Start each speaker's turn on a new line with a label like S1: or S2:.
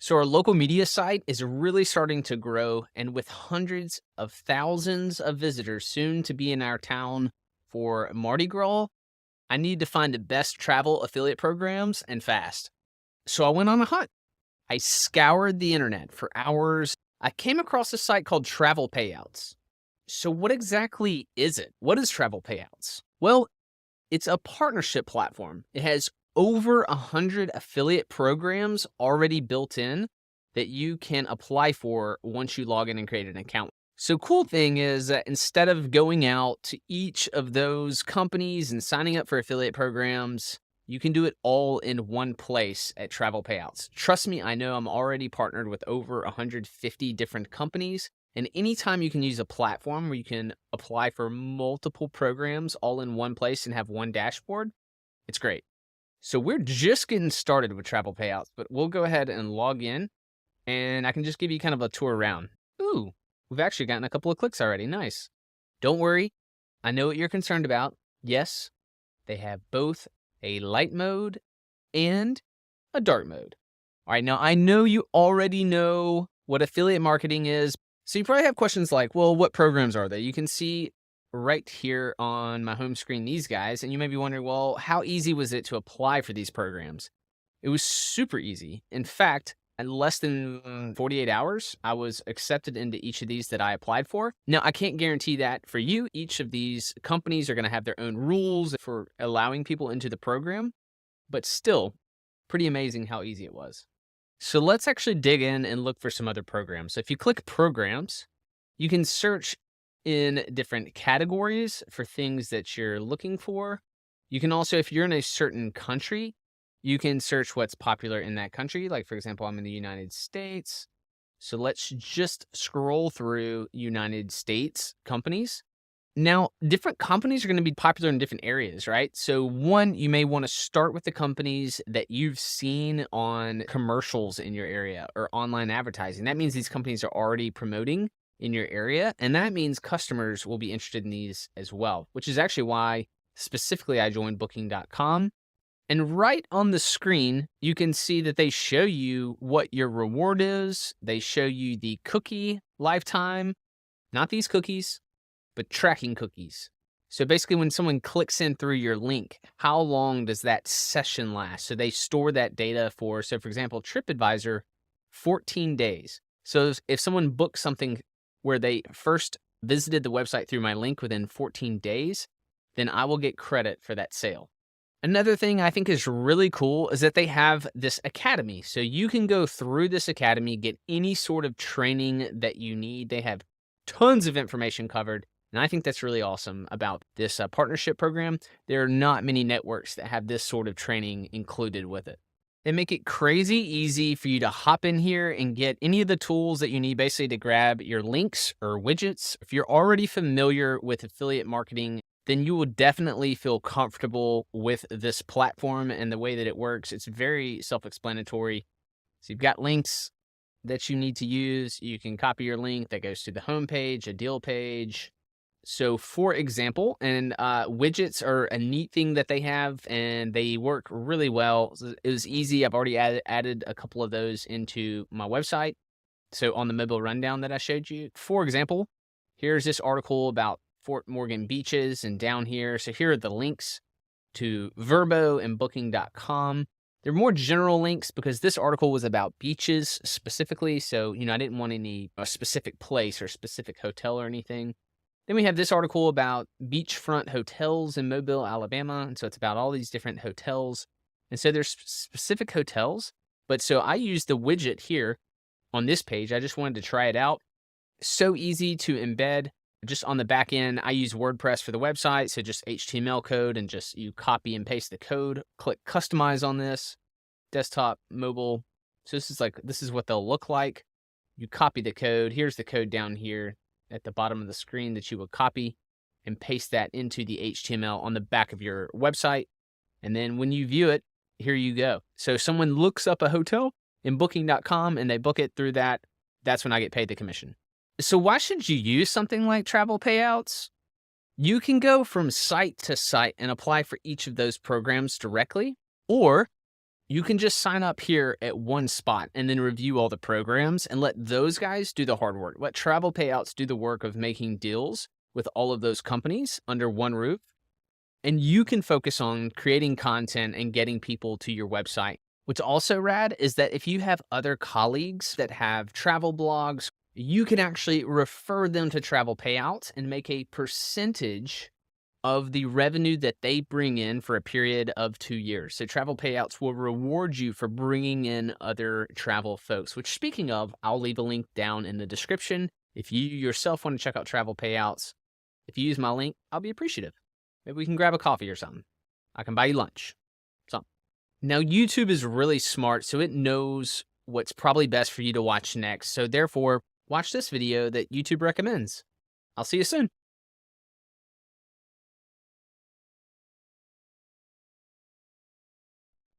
S1: So our local media site is really starting to grow, and with hundreds of thousands of visitors soon to be in our town for Mardi Gras, I need to find the best travel affiliate programs and fast. So I went on a hunt. I scoured the internet for hours. I came across a site called Travel Payouts. So what exactly is it? What is Travel Payouts? Well, it's a partnership platform. It has over 100 affiliate programs already built in that you can apply for once you log in and create an account. So cool thing is that instead of going out to each of those companies and signing up for affiliate programs, you can do it all in one place at Travel Payouts. Trust me, I know I'm already partnered with over 150 different companies. And anytime you can use a platform where you can apply for multiple programs all in one place and have one dashboard, it's great. So we're just getting started with Travel Payouts, but we'll go ahead and log in and I can just give you kind of a tour around. Ooh, we've actually gotten a couple of clicks already. Nice. Don't worry. I know what you're concerned about. Yes, they have both a light mode and a dark mode. All right, now I know you already know what affiliate marketing is. So you probably have questions like, well, what programs are they? You can see right here on my home screen these guys, and you may be wondering, well, how easy was it to apply for these programs? It was super easy. In fact, in less than 48 hours, I was accepted into each of these that I applied for. Now, I can't guarantee that for you. Each of these companies are going to have their own rules for allowing people into the program, but still, pretty amazing how easy it was. So let's actually dig in and look for some other programs. So if you click programs, you can search in different categories for things that you're looking for. You can also, if you're in a certain country, you can search what's popular in that country. Like, for example, I'm in the United States. So let's just scroll through United States companies. Now, different companies are going to be popular in different areas, right? So, one, you may want to start with the companies that you've seen on commercials in your area or online advertising. That means these companies are already promoting in your area. And that means customers will be interested in these as well, which is actually why specifically I joined booking.com. And right on the screen, you can see that they show you what your reward is. They show you the cookie lifetime, not these cookies but tracking cookies. So basically, when someone clicks in through your link, how long does that session last? So they store that data for, so for example, TripAdvisor, 14 days. So if someone books something where they first visited the website through my link within 14 days, then I will get credit for that sale. Another thing I think is really cool is that they have this academy. So you can go through this academy, get any sort of training that you need. They have tons of information covered. And I think that's really awesome about this partnership program. There are not many networks that have this sort of training included with it. They make it crazy easy for you to hop in here and get any of the tools that you need basically to grab your links or widgets. If you're already familiar with affiliate marketing, then you will definitely feel comfortable with this platform and the way that it works. It's very self-explanatory. So you've got links that you need to use. You can copy your link that goes to the home page, a deal page. So for example, and widgets are a neat thing that they have and they work really well. So it was easy. I've already added a couple of those into my website. So on the mobile rundown that I showed you, for example, here's this article about Fort Morgan beaches and down here. So here are the links to Vrbo and booking.com. They're more general links because this article was about beaches specifically. So, I didn't want a specific place or specific hotel or anything. Then we have this article about beachfront hotels in Mobile, Alabama. And so it's about all these different hotels. And so there's specific hotels. But so I used the widget here on this page. I just wanted to try it out. So easy to embed. Just on the back end, I use WordPress for the website. So just HTML code and just you copy and paste the code. Click customize on this. Desktop, mobile. So this is what they'll look like. You copy the code. Here's the code down here at the bottom of the screen that you would copy and paste that into the HTML on the back of your website. And then when you view it, here you go. So if someone looks up a hotel in booking.com and they book it through that, that's when I get paid the commission. So why should you use something like Travel Payouts? You can go from site to site and apply for each of those programs directly, or You can just sign up here at one spot and then review all the programs and let those guys do the hard work. Let Travel Payouts do the work of making deals with all of those companies under one roof. And you can focus on creating content and getting people to your website. What's also rad is that if you have other colleagues that have travel blogs, you can actually refer them to Travel Payouts and make a percentage of the revenue that they bring in for a period of 2 years. So Travel Payouts will reward you for bringing in other travel folks, which, speaking of, I'll leave a link down in the description. If you yourself want to check out Travel Payouts, if you use my link, I'll be appreciative. Maybe we can grab a coffee or something. I can buy you lunch. Something. Now, YouTube is really smart, so it knows what's probably best for you to watch next. So therefore, watch this video that YouTube recommends. I'll see you soon.